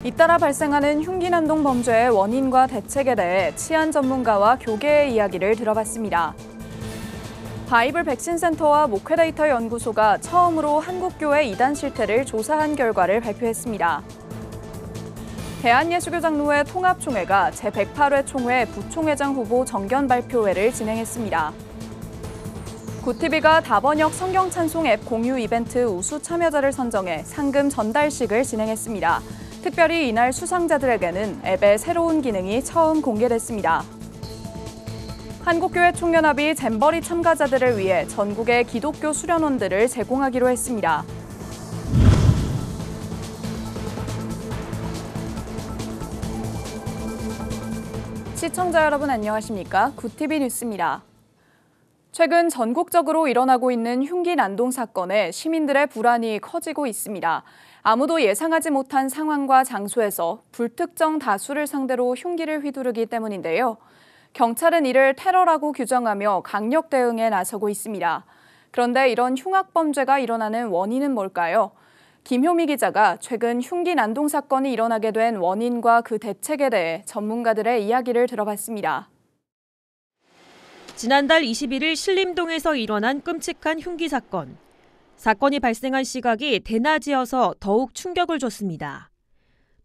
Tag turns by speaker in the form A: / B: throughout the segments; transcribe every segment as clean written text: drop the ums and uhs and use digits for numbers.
A: 잇따라 발생하는 흉기난동 범죄의 원인과 대책에 대해 치안 전문가와 교계의 이야기를 들어봤습니다. 바이블 백신센터와 목회데이터 연구소가 처음으로 한국교회 이단 실태를 조사한 결과를 발표했습니다. 대한예수교장로회 통합총회가 제108회 총회 부총회장 후보 정견 발표회를 진행했습니다. 굿TV가 다번역 성경찬송 앱 공유 이벤트 우수 참여자를 선정해 상금 전달식을 진행했습니다. 특별히 이날 수상자들에게는 앱의 새로운 기능이 처음 공개됐습니다. 한국교회 총연합이 잼버리 참가자들을 위해 전국의 기독교 수련원들을 제공하기로 했습니다. 시청자 여러분 안녕하십니까? 굿TV 뉴스입니다. 최근 전국적으로 일어나고 있는 흉기 난동 사건에 시민들의 불안이 커지고 있습니다. 아무도 예상하지 못한 상황과 장소에서 불특정 다수를 상대로 흉기를 휘두르기 때문인데요. 경찰은 이를 테러라고 규정하며 강력 대응에 나서고 있습니다. 그런데 이런 흉악범죄가 일어나는 원인은 뭘까요? 김효미 기자가 최근 흉기 난동 사건이 일어나게 된 원인과 그 대책에 대해 전문가들의 이야기를 들어봤습니다.
B: 지난달 21일 신림동에서 일어난 끔찍한 흉기 사건. 사건이 발생한 시각이 대낮이어서 더욱 충격을 줬습니다.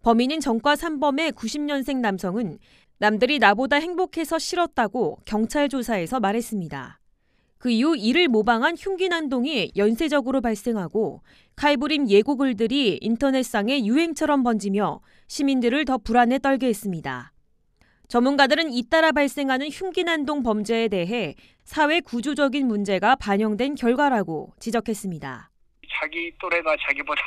B: 범인인 전과 3범의 90년생 남성은 남들이 나보다 행복해서 싫었다고 경찰 조사에서 말했습니다. 그 이후 이를 모방한 흉기 난동이 연쇄적으로 발생하고 칼부림 예고 글들이 인터넷상에 유행처럼 번지며 시민들을 더 불안에 떨게 했습니다. 전문가들은 잇따라 발생하는 흉기 난동 범죄에 대해 사회 구조적인 문제가 반영된 결과라고 지적했습니다.
C: 자기 또래가 자기보다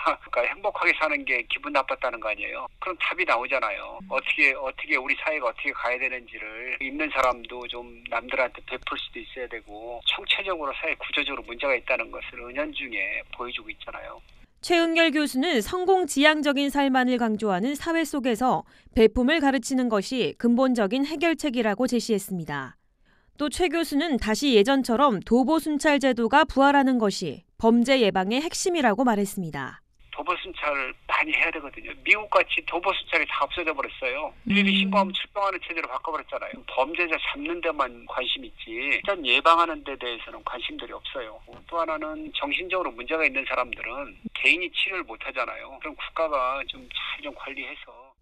C: 행복하게 사는 게 기분 나빴다는 거 아니에요. 그럼 답이 나오잖아요. 어떻게 우리 사회가 어떻게 가야 되는지를 있는 사람도 좀 남들한테 베풀 수도 있어야 되고 총체적으로 사회 구조적으로 문제가 있다는 것을 은연중에 보여주고 있잖아요.
B: 최은결 교수는 성공지향적인 삶안을 강조하는 사회 속에서 베품을 가르치는 것이 근본적인 해결책이라고 제시했습니다. 또 최 교수는 다시 예전처럼 도보순찰 제도가 부활하는 것이 범죄 예방의 핵심이라고 말했습니다.
C: 도보순찰을 많이 해야 되거든요. 미국같이 도보순찰이 다 없어져 버렸어요. 일일이 신고하면 출동하는 체제로 바꿔버렸잖아요. 범죄자 잡는 데만 관심 있지 일단 예방하는 데 대해서는 관심들이 없어요. 또 하나는 정신적으로 문제가 있는 사람들은 개인이 치료를 못하잖아요. 그럼 국가가 좀 잘 관리해서.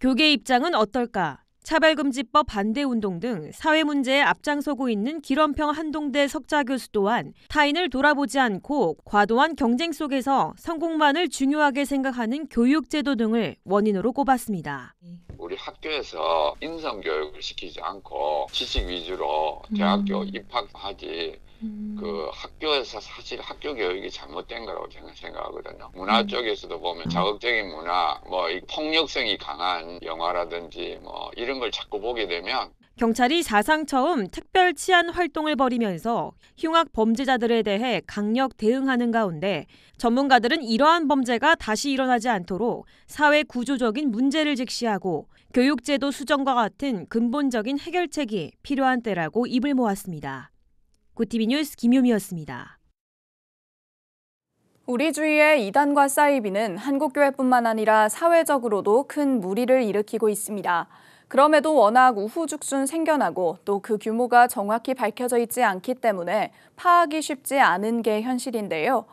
B: 교계 입장은 어떨까? 차별금지법 반대운동 등 사회 문제에 앞장서고 있는 기런평 한동대 석좌 교수 또한 타인을 돌아보지 않고 과도한 경쟁 속에서 성공만을 중요하게 생각하는 교육제도 등을 원인으로 꼽았습니다.
D: 우리 학교에서 인성교육을 시키지 않고 지식 위주로 대학교 입학하지 그 학교에서 사실 학교 교육이 잘못된 거라고 저는 생각하거든요. 문화 쪽에서도 보면 자극적인 문화, 이 폭력성이 강한 영화라든지 이런 걸 자꾸 보게 되면
B: 경찰이 사상 처음 특별 치안 활동을 벌이면서 흉악 범죄자들에 대해 강력 대응하는 가운데 전문가들은 이러한 범죄가 다시 일어나지 않도록 사회 구조적인 문제를 직시하고 교육제도 수정과 같은 근본적인 해결책이 필요한 때라고 입을 모았습니다. 굿TV 뉴스 김효미였습니다.
A: 우리 주위의 이단과 사이비는 한국교회뿐만 아니라 사회적으로도 큰 무리를 일으키고 있습니다. 그럼에도 워낙 우후죽순 생겨나고 또 그 규모가 정확히 밝혀져 있지 않기 때문에 파악이 쉽지 않은 게 현실인데요.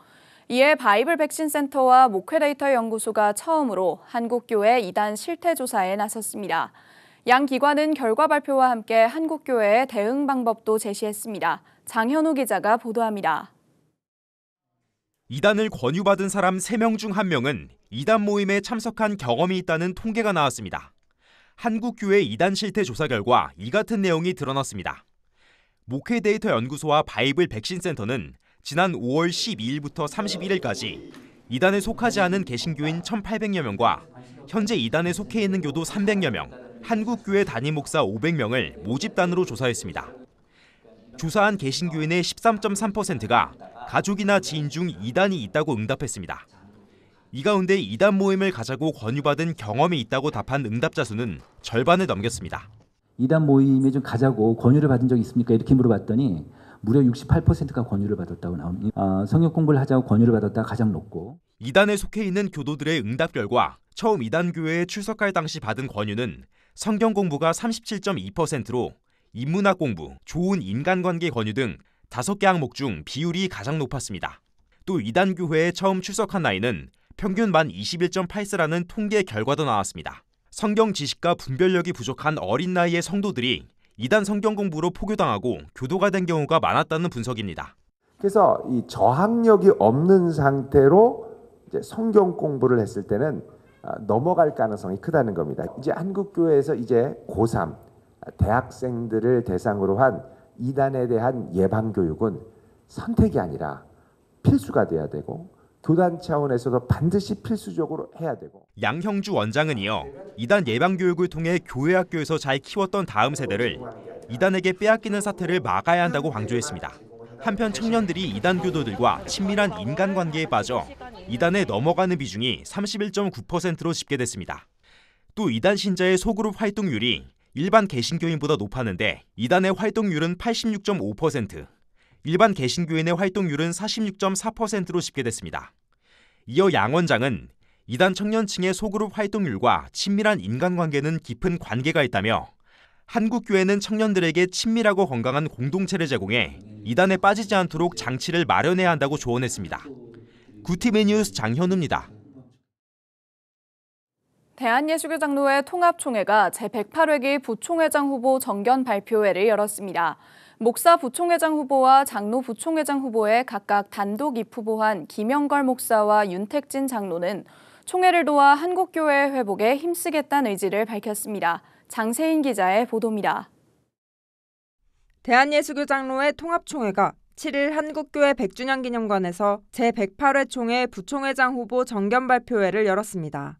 A: 이에 바이블 백신센터와 목회데이터 연구소가 처음으로 한국교회 이단 실태조사에 나섰습니다. 양 기관은 결과 발표와 함께 한국교회의 대응 방법도 제시했습니다. 장현우 기자가 보도합니다.
E: 이단을 권유받은 사람 3명 중 1명은 이단 모임에 참석한 경험이 있다는 통계가 나왔습니다. 한국교회 이단 실태 조사 결과 이 같은 내용이 드러났습니다. 목회데이터 연구소와 바이블 백신센터는 지난 5월 12일부터 31일까지 이단에 속하지 않은 개신교인 1,800여 명과 현재 이단에 속해 있는 교도 300여 명, 한국교회 담임 목사 500명을 모집단으로 조사했습니다. 조사한 개신교인의 13.3%가 가족이나 지인 중 이단이 있다고 응답했습니다. 이 가운데 이단 모임을 가자고 권유받은 경험이 있다고 답한 응답자 수는 절반을 넘겼습니다.
F: 이단 모임에 좀 가자고 권유를 받은 적이 있습니까? 이렇게 물어봤더니 무려 68%가 권유를 받았다고 나옵니다. 성역 공부를 하자고 권유를 받았다가 가장 높고.
E: 이단에 속해 있는 교도들의 응답 결과 처음 이단 교회에 출석할 당시 받은 권유는 성경 공부가 37.2%로 인문학 공부, 좋은 인간관계 권유 등 5개 항목 중 비율이 가장 높았습니다. 또 이단 교회에 처음 출석한 나이는 평균 만 21.8세라는 통계 결과도 나왔습니다. 성경 지식과 분별력이 부족한 어린 나이의 성도들이 이단 성경 공부로 포교당하고 교도가 된 경우가 많았다는 분석입니다.
G: 그래서 이 저항력이 없는 상태로 이제 성경 공부를 했을 때는 넘어갈 가능성이 크다는 겁니다. 이제 한국 교회에서 이제 고3 대학생들을 대상으로 한 이단에 대한 예방 교육은 선택이 아니라 필수가 돼야 되고 교단 차원에서도 반드시 필수적으로 해야 되고.
E: 양형주 원장은 이어 이단 예방 교육을 통해 교회 학교에서 잘 키웠던 다음 세대를 이단에게 빼앗기는 사태를 막아야 한다고 강조했습니다. 한편 청년들이 이단 교도들과 친밀한 인간관계에 빠져 이단에 넘어가는 비중이 31.9%로 집계됐습니다. 또 이단 신자의 소그룹 활동률이 일반 개신교인보다 높았는데 이단의 활동률은 86.5%, 일반 개신교인의 활동률은 46.4%로 집계됐습니다. 이어 양 원장은 이단 청년층의 소그룹 활동률과 친밀한 인간관계는 깊은 관계가 있다며 한국 교회는 청년들에게 친밀하고 건강한 공동체를 제공해 이단에 빠지지 않도록 장치를 마련해야 한다고 조언했습니다. 구티비 뉴스 장현우입니다.
A: 대한예수교장로회 통합총회가 제108회기 부총회장 후보 정견 발표회를 열었습니다. 목사 부총회장 후보와 장로 부총회장 후보에 각각 단독 입후보한 김영걸 목사와 윤택진 장로는 총회를 도와 한국교회 회복에 힘쓰겠다는 의지를 밝혔습니다. 장세인 기자의 보도입니다.
H: 대한예수교장로회 통합총회가 7일 한국교회 100주년 기념관에서 제108회 총회 부총회장 후보 정견 발표회를 열었습니다.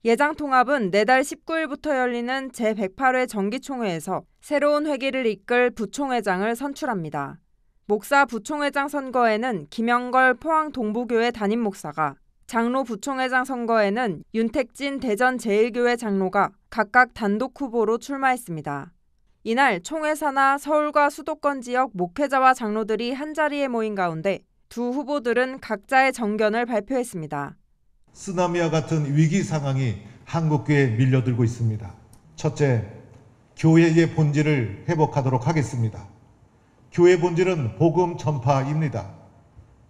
H: 예장 통합은 내달 19일부터 열리는 제108회 정기총회에서 새로운 회기를 이끌 부총회장을 선출합니다. 목사 부총회장 선거에는 김영걸 포항 동부교회 담임 목사가, 장로 부총회장 선거에는 윤택진 대전 제1교회 장로가 각각 단독 후보로 출마했습니다. 이날 총회 산하 서울과 수도권 지역 목회자와 장로들이 한자리에 모인 가운데 두 후보들은 각자의 정견을 발표했습니다.
I: 쓰나미와 같은 위기 상황이 한국교회에 밀려들고 있습니다. 첫째, 교회의 본질을 회복하도록 하겠습니다. 교회 본질은 복음 전파입니다.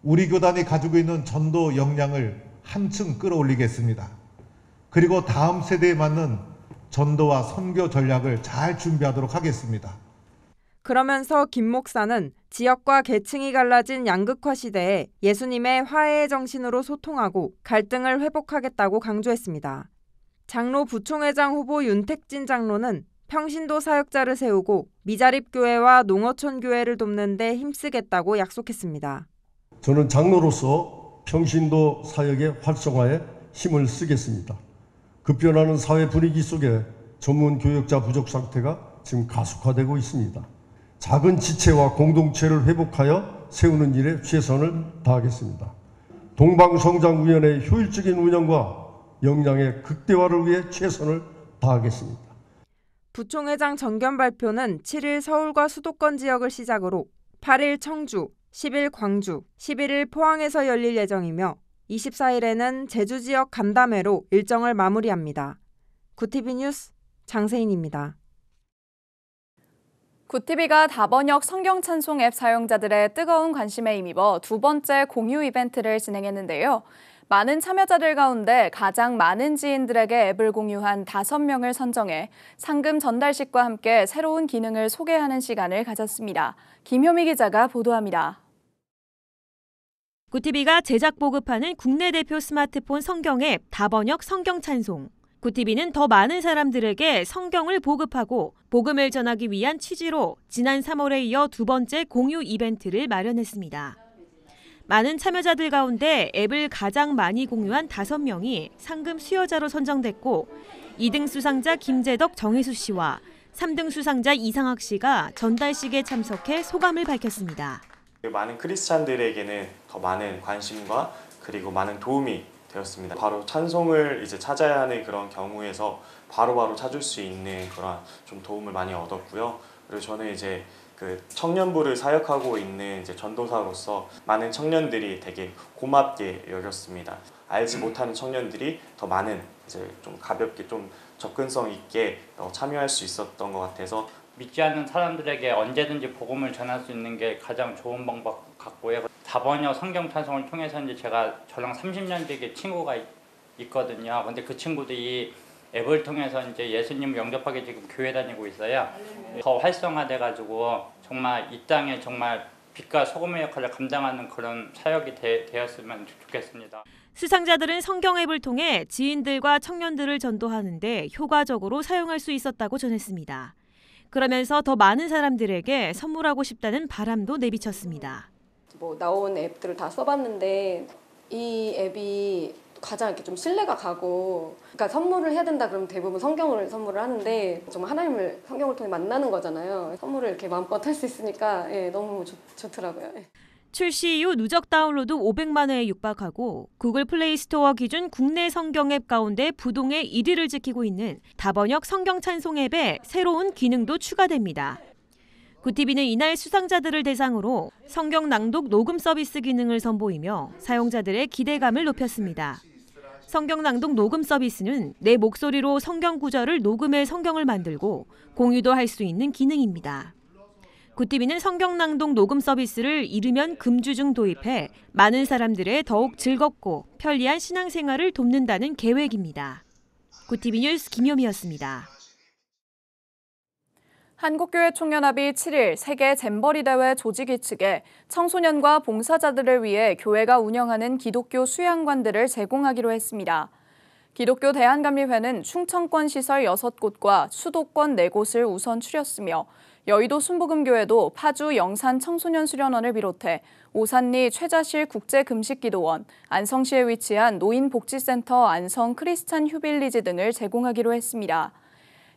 I: 우리 교단이 가지고 있는 전도 역량을 한층 끌어올리겠습니다. 그리고 다음 세대에 맞는 전도와 선교 전략을 잘 준비하도록 하겠습니다.
H: 그러면서 김 목사는 지역과 계층이 갈라진 양극화 시대에 예수님의 화해의 정신으로 소통하고 갈등을 회복하겠다고 강조했습니다. 장로 부총회장 후보 윤택진 장로는 평신도 사역자를 세우고 미자립교회와 농어촌 교회를 돕는 데 힘쓰겠다고 약속했습니다.
J: 저는 장로로서 평신도 사역의 활성화에 힘을 쓰겠습니다. 급변하는 사회 분위기 속에 전문 교역자 부족 상태가 지금 가속화되고 있습니다. 작은 지체와 공동체를 회복하여 세우는 일에 최선을 다하겠습니다. 동방성장위원회의 효율적인 운영과 역량의 극대화를 위해 최선을 다하겠습니다.
H: 부총회장 정견 발표는 7일 서울과 수도권 지역을 시작으로 8일 청주, 10일 광주, 11일 포항에서 열릴 예정이며 24일에는 제주 지역 간담회로 일정을 마무리합니다. 구티비 뉴스 장세인입니다.
A: 구티비가 다번역 성경 찬송 앱 사용자들의 뜨거운 관심에 힘입어 두 번째 공유 이벤트를 진행했는데요. 많은 참여자들 가운데 가장 많은 지인들에게 앱을 공유한 5명을 선정해 상금 전달식과 함께 새로운 기능을 소개하는 시간을 가졌습니다. 김효미 기자가 보도합니다.
B: 구티비가 제작 보급하는 국내 대표 스마트폰 성경 앱 다번역 성경 찬송. 구티비는 더 많은 사람들에게 성경을 보급하고 복음을 전하기 위한 취지로 지난 3월에 이어 두 번째 공유 이벤트를 마련했습니다. 많은 참여자들 가운데 앱을 가장 많이 공유한 5명이 상금 수여자로 선정됐고 2등 수상자 김재덕 정혜수 씨와 3등 수상자 이상학 씨가 전달식에 참석해 소감을 밝혔습니다.
K: 많은 크리스찬들에게는 더 많은 관심과 그리고 많은 도움이 되었습니다. 바로 찬송을 이제 찾아야 하는 그런 경우에서 바로바로 찾을 수 있는 그런 좀 도움을 많이 얻었고요. 그리고 저는 이제 그 청년부를 사역하고 있는 이제 전도사로서 많은 청년들이 되게 고맙게 여겼습니다. 알지 못하는 청년들이 더 많은 이제 좀 가볍게 좀 접근성 있게 참여할 수 있었던 것 같아서
L: 믿지 않는 사람들에게 언제든지 복음을 전할 수 있는 게 가장 좋은 방법 같고요. 다번역 성경 찬송을 통해서 이제 제가 저랑 30년 되게 친구가 있거든요. 근데 그 친구들이 앱을 통해서 이제 예수님을 영접하게 지금 교회 다니고 있어요. 더 활성화돼가지고 정말 이 땅에 정말 빛과 소금의 역할을 감당하는 그런 사역이 되었으면 좋겠습니다.
B: 수상자들은 성경 앱을 통해 지인들과 청년들을 전도하는데 효과적으로 사용할 수 있었다고 전했습니다. 그러면서 더 많은 사람들에게 선물하고 싶다는 바람도 내비쳤습니다.
M: 나온 앱들을 다 써봤는데 이 앱이 가장 이렇게 좀 신뢰가 가고, 그러니까 선물을 해야 된다 그러면 대부분 성경을 선물을 하는데 정말 하나님을 성경을 통해 만나는 거잖아요. 선물을 이렇게 마음껏 할 수 있으니까 너무 좋더라고요.
B: 출시 이후 누적 다운로드 500만 회에 육박하고 구글 플레이 스토어 기준 국내 성경 앱 가운데 부동의 1위를 지키고 있는 다번역 성경 찬송 앱에 새로운 기능도 추가됩니다. 굿TV는 이날 수상자들을 대상으로 성경 낭독 녹음 서비스 기능을 선보이며 사용자들의 기대감을 높였습니다. 성경 낭독 녹음 서비스는 내 목소리로 성경 구절을 녹음해 성경을 만들고 공유도 할 수 있는 기능입니다. 굿TV는 성경 낭독 녹음 서비스를 이르면 금주 중 도입해 많은 사람들의 더욱 즐겁고 편리한 신앙생활을 돕는다는 계획입니다. 굿TV 뉴스 김효미였습니다.
A: 한국교회 총연합이 7일 세계 잼버리 대회 조직위 측에 청소년과 봉사자들을 위해 교회가 운영하는 기독교 수양관들을 제공하기로 했습니다. 기독교 대한감리회는 충청권 시설 6곳과 수도권 4곳을 우선 추렸으며 여의도 순복음교회도 파주 영산 청소년 수련원을 비롯해 오산리 최자실 국제금식기도원, 안성시에 위치한 노인복지센터 안성 크리스찬 휴빌리지 등을 제공하기로 했습니다.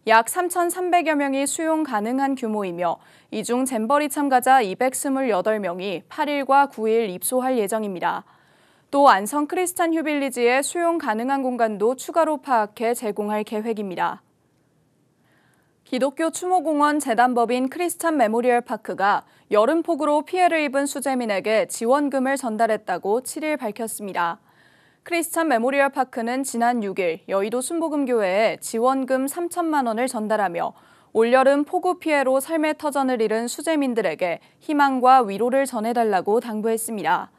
A: 약 3,300여 명이 수용 가능한 규모이며 이 중 잼버리 참가자 228명이 8일과 9일 입소할 예정입니다. 또 안성 크리스찬 휴빌리지에 수용 가능한 공간도 추가로 파악해 제공할 계획입니다. 기독교 추모공원 재단법인 크리스찬 메모리얼 파크가 여름폭우로 피해를 입은 수재민에게 지원금을 전달했다고 7일 밝혔습니다. 크리스찬 메모리얼 파크는 지난 6일 여의도 순복음교회에 지원금 3천만 원을 전달하며 올여름 폭우 피해로 삶의 터전을 잃은 수재민들에게 희망과 위로를 전해달라고 당부했습니다.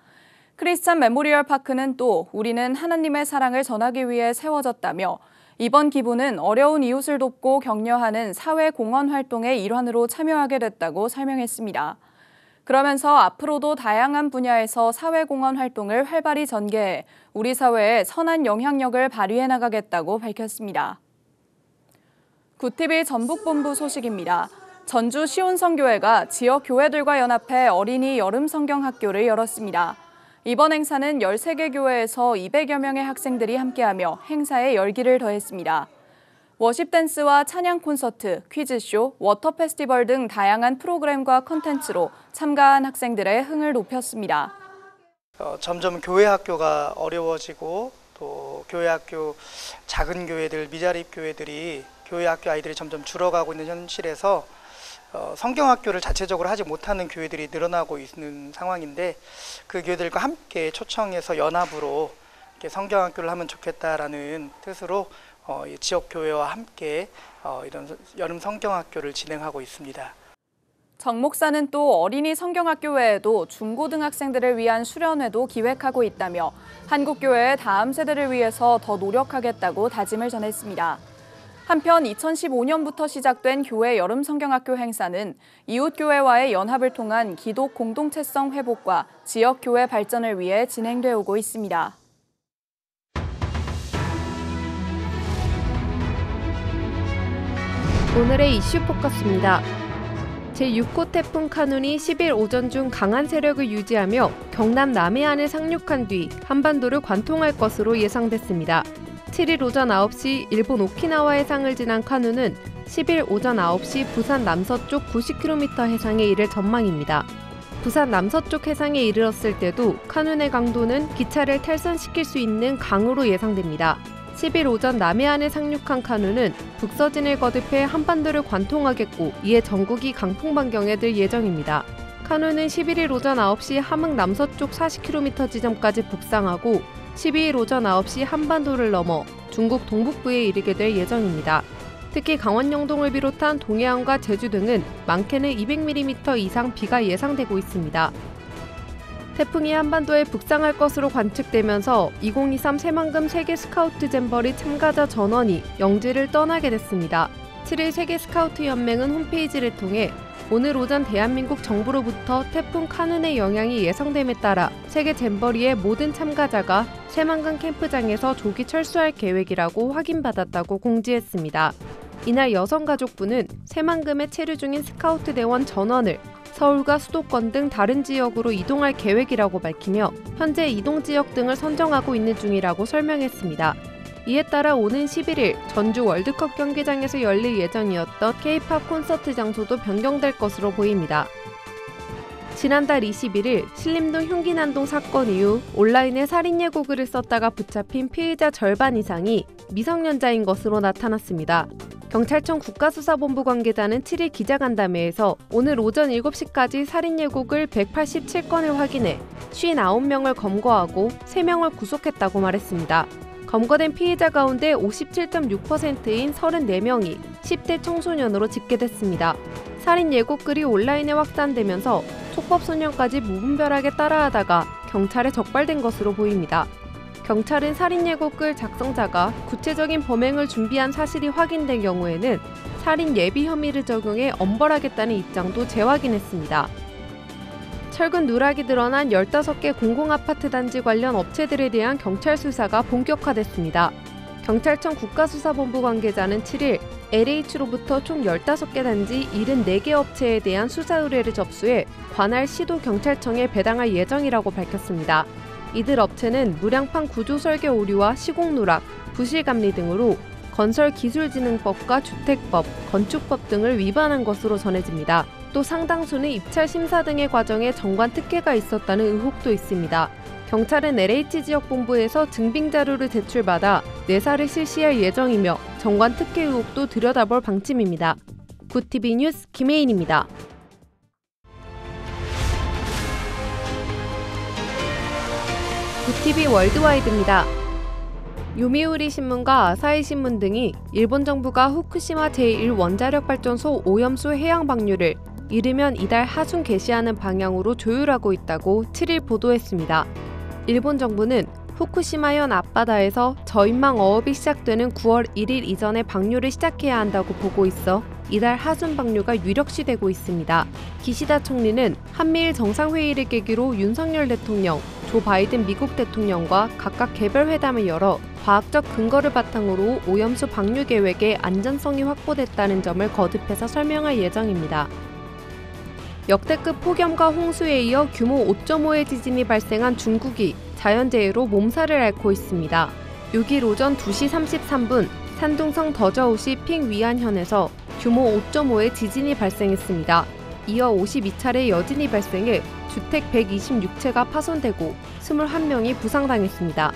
A: 크리스찬 메모리얼 파크는 또 우리는 하나님의 사랑을 전하기 위해 세워졌다며 이번 기부는 어려운 이웃을 돕고 격려하는 사회 공헌 활동의 일환으로 참여하게 됐다고 설명했습니다. 그러면서 앞으로도 다양한 분야에서 사회공헌 활동을 활발히 전개해 우리 사회에 선한 영향력을 발휘해 나가겠다고 밝혔습니다. 굿TV 전북본부 소식입니다. 전주 시온성교회가 지역 교회들과 연합해 어린이 여름성경학교를 열었습니다. 이번 행사는 13개 교회에서 200여 명의 학생들이 함께하며 행사에 열기를 더했습니다. 워십 댄스와 찬양 콘서트, 퀴즈쇼, 워터 페스티벌 등 다양한 프로그램과 콘텐츠로 참가한 학생들의 흥을 높였습니다.
N: 점점 교회 학교가 어려워지고 또 교회 학교 작은 교회들, 미자립 교회들이 교회 학교 아이들이 점점 줄어가고 있는 현실에서 성경학교를 자체적으로 하지 못하는 교회들이 늘어나고 있는 상황인데 그 교회들과 함께 초청해서 연합으로 이렇게 성경학교를 하면 좋겠다라는 뜻으로 지역 교회와 함께 이런 여름 성경학교를 진행하고 있습니다.
A: 정 목사는 또 어린이 성경학교 외에도 중고등학생들을 위한 수련회도 기획하고 있다며 한국교회의 다음 세대를 위해서 더 노력하겠다고 다짐을 전했습니다. 한편 2015년부터 시작된 교회 여름 성경학교 행사는 이웃교회와의 연합을 통한 기독 공동체성 회복과 지역교회 발전을 위해 진행되어 오고 있습니다.
O: 오늘의 이슈 포커스입니다. 제6호 태풍 카눈이 10일 오전 중 강한 세력을 유지하며 경남 남해안을 상륙한 뒤 한반도를 관통할 것으로 예상됐습니다. 7일 오전 9시 일본 오키나와 해상을 지난 카눈은 10일 오전 9시 부산 남서쪽 90km 해상에 이를 전망입니다. 부산 남서쪽 해상에 이르렀을 때도 카눈의 강도는 기차를 탈선시킬 수 있는 강으로 예상됩니다. 10일 오전 남해안에 상륙한 카누는 북서진을 거듭해 한반도를 관통하겠고 이에 전국이 강풍 반경에 들 예정입니다. 카누는 11일 오전 9시 함흥 남서쪽 40km 지점까지 북상하고 12일 오전 9시 한반도를 넘어 중국 동북부에 이르게 될 예정입니다. 특히 강원 영동을 비롯한 동해안과 제주 등은 많게는 200mm 이상 비가 예상되고 있습니다. 태풍이 한반도에 북상할 것으로 관측되면서 2023 새만금 세계 스카우트 잼버리 참가자 전원이 영지를 떠나게 됐습니다. 7일 세계 스카우트 연맹은 홈페이지를 통해 오늘 오전 대한민국 정부로부터 태풍 카눈의 영향이 예상됨에 따라 세계 잼버리의 모든 참가자가 새만금 캠프장에서 조기 철수할 계획이라고 확인받았다고 공지했습니다. 이날 여성가족부는 새만금에 체류 중인 스카우트 대원 전원을 서울과 수도권 등 다른 지역으로 이동할 계획이라고 밝히며 현재 이동 지역 등을 선정하고 있는 중이라고 설명했습니다. 이에 따라 오는 11일 전주 월드컵 경기장에서 열릴 예정이었던 K-팝 콘서트 장소도 변경될 것으로 보입니다. 지난달 21일 신림동 흉기난동 사건 이후 온라인에 살인 예고글을 썼다가 붙잡힌 피의자 절반 이상이 미성년자인 것으로 나타났습니다. 경찰청 국가수사본부 관계자는 7일 기자간담회에서 오늘 오전 7시까지 살인 예고글 187건을 확인해 59명을 검거하고 3명을 구속했다고 말했습니다. 검거된 피의자 가운데 57.6%인 34명이 10대 청소년으로 집계됐습니다. 살인 예고글이 온라인에 확산되면서 촉법소년까지 무분별하게 따라하다가 경찰에 적발된 것으로 보입니다. 경찰은 살인 예고글 작성자가 구체적인 범행을 준비한 사실이 확인된 경우에는 살인 예비 혐의를 적용해 엄벌하겠다는 입장도 재확인했습니다. 최근 누락이 드러난 15개 공공아파트 단지 관련 업체들에 대한 경찰 수사가 본격화됐습니다. 경찰청 국가수사본부 관계자는 7일 LH로부터 총 15개 단지 74개 업체에 대한 수사 의뢰를 접수해 관할 시도경찰청에 배당할 예정이라고 밝혔습니다. 이들 업체는 무량판 구조 설계 오류와 시공 누락, 부실감리 등으로 건설기술진흥법과 주택법, 건축법 등을 위반한 것으로 전해집니다. 또 상당수는 입찰 심사 등의 과정에 정관 특혜가 있었다는 의혹도 있습니다. 경찰은 LH 지역본부에서 증빙 자료를 제출받아 내사를 실시할 예정이며 정관 특혜 의혹도 들여다볼 방침입니다. 굿TV 뉴스 김혜인입니다. 굿TV 월드와이드입니다. 요미우리 신문과 아사히 신문 등이 일본 정부가 후쿠시마 제1원자력발전소 오염수 해양 방류를 이르면 이달 하순 개시하는 방향으로 조율하고 있다고 7일 보도했습니다. 일본 정부는 후쿠시마현 앞바다에서 저인망 어업이 시작되는 9월 1일 이전에 방류를 시작해야 한다고 보고 있어 이달 하순 방류가 유력시되고 있습니다. 기시다 총리는 한미일 정상회의를 계기로 윤석열 대통령, 조 바이든 미국 대통령과 각각 개별 회담을 열어 과학적 근거를 바탕으로 오염수 방류 계획의 안전성이 확보됐다는 점을 거듭해서 설명할 예정입니다. 역대급 폭염과 홍수에 이어 규모 5.5의 지진이 발생한 중국이 자연재해로 몸살을 앓고 있습니다. 6일 오전 2시 33분 산둥성 더저우시 핑위안현에서 규모 5.5의 지진이 발생했습니다. 이어 52차례 여진이 발생해 주택 126채가 파손되고 21명이 부상당했습니다.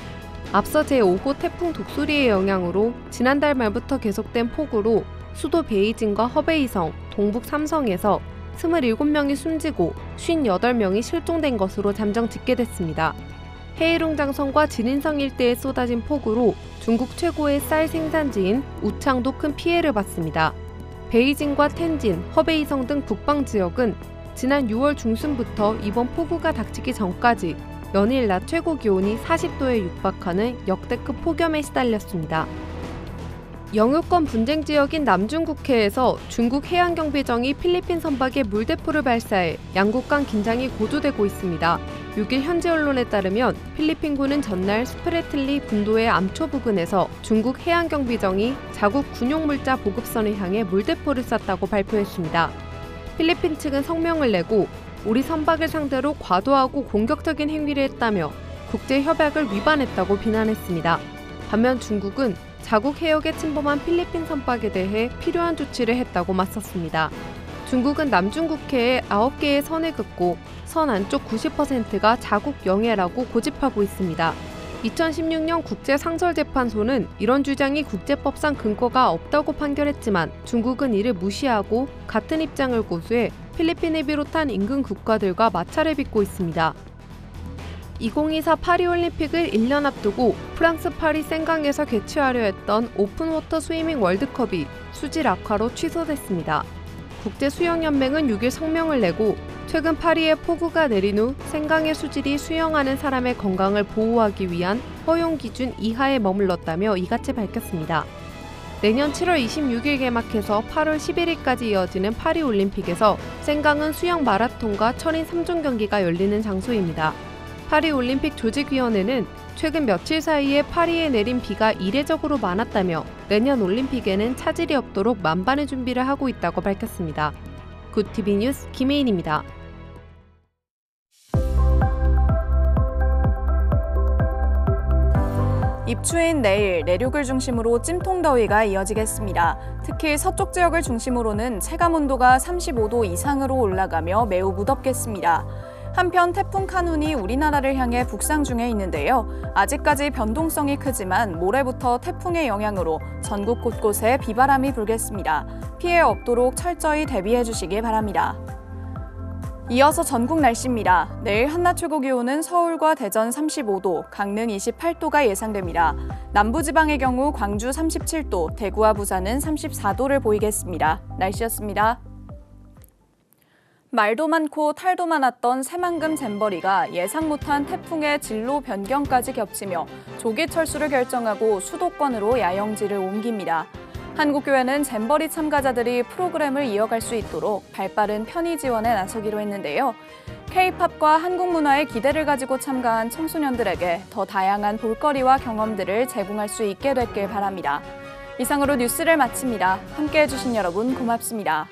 O: 앞서 제5호 태풍 독수리의 영향으로 지난달 말부터 계속된 폭우로 수도 베이징과 허베이성, 동북 삼성에서 27명이 숨지고 58명이 실종된 것으로 잠정 집계됐습니다. 헤이룽장성과 진인성 일대에 쏟아진 폭우로 중국 최고의 쌀 생산지인 우창도 큰 피해를 봤습니다. 베이징과 텐진, 허베이성 등 북방 지역은 지난 6월 중순부터 이번 폭우가 닥치기 전까지 연일 낮 최고 기온이 40도에 육박하는 역대급 폭염에 시달렸습니다. 영유권 분쟁 지역인 남중국해에서 중국 해양경비정이 필리핀 선박에 물대포를 발사해 양국 간 긴장이 고조되고 있습니다. 6일 현지 언론에 따르면 필리핀군은 전날 스프레틀리 군도의 암초 부근에서 중국 해양경비정이 자국 군용물자 보급선을 향해 물대포를 쐈다고 발표했습니다. 필리핀 측은 성명을 내고 우리 선박을 상대로 과도하고 공격적인 행위를 했다며 국제협약을 위반했다고 비난했습니다. 반면 중국은 자국 해역에 침범한 필리핀 선박에 대해 필요한 조치를 했다고 맞섰습니다. 중국은 남중국해에 9개의 선을 긋고 선 안쪽 90%가 자국 영해라고 고집하고 있습니다. 2016년 국제상설재판소는 이런 주장이 국제법상 근거가 없다고 판결했지만 중국은 이를 무시하고 같은 입장을 고수해 필리핀을 비롯한 인근 국가들과 마찰을 빚고 있습니다. 2024 파리올림픽을 1년 앞두고 프랑스 파리 생강에서 개최하려 했던 오픈워터 스위밍 월드컵이 수질 악화로 취소됐습니다. 국제수영연맹은 6일 성명을 내고 최근 파리에 폭우가 내린 후 생강의 수질이 수영하는 사람의 건강을 보호하기 위한 허용 기준 이하에 머물렀다며 이같이 밝혔습니다. 내년 7월 26일 개막해서 8월 11일까지 이어지는 파리올림픽에서 생강은 수영 마라톤과 철인 3종 경기가 열리는 장소입니다. 파리올림픽 조직위원회는 최근 며칠 사이에 파리에 내린 비가 이례적으로 많았다며 내년 올림픽에는 차질이 없도록 만반의 준비를 하고 있다고 밝혔습니다. 굿TV 뉴스 김혜인입니다.
A: 입추인 내일 내륙을 중심으로 찜통더위가 이어지겠습니다. 특히 서쪽 지역을 중심으로는 체감온도가 35도 이상으로 올라가며 매우 무덥겠습니다. 한편 태풍 카눈이 우리나라를 향해 북상 중에 있는데요. 아직까지 변동성이 크지만 모레부터 태풍의 영향으로 전국 곳곳에 비바람이 불겠습니다. 피해 없도록 철저히 대비해 주시기 바랍니다. 이어서 전국 날씨입니다. 내일 한낮 최고 기온은 서울과 대전 35도, 강릉 28도가 예상됩니다. 남부지방의 경우 광주 37도, 대구와 부산은 34도를 보이겠습니다. 날씨였습니다. 말도 많고 탈도 많았던 새만금 잼버리가 예상 못한 태풍의 진로 변경까지 겹치며 조기 철수를 결정하고 수도권으로 야영지를 옮깁니다. 한국교회는 잼버리 참가자들이 프로그램을 이어갈 수 있도록 발빠른 편의 지원에 나서기로 했는데요. K-팝과 한국 문화에 기대를 가지고 참가한 청소년들에게 더 다양한 볼거리와 경험들을 제공할 수 있게 됐길 바랍니다. 이상으로 뉴스를 마칩니다. 함께해 주신 여러분 고맙습니다.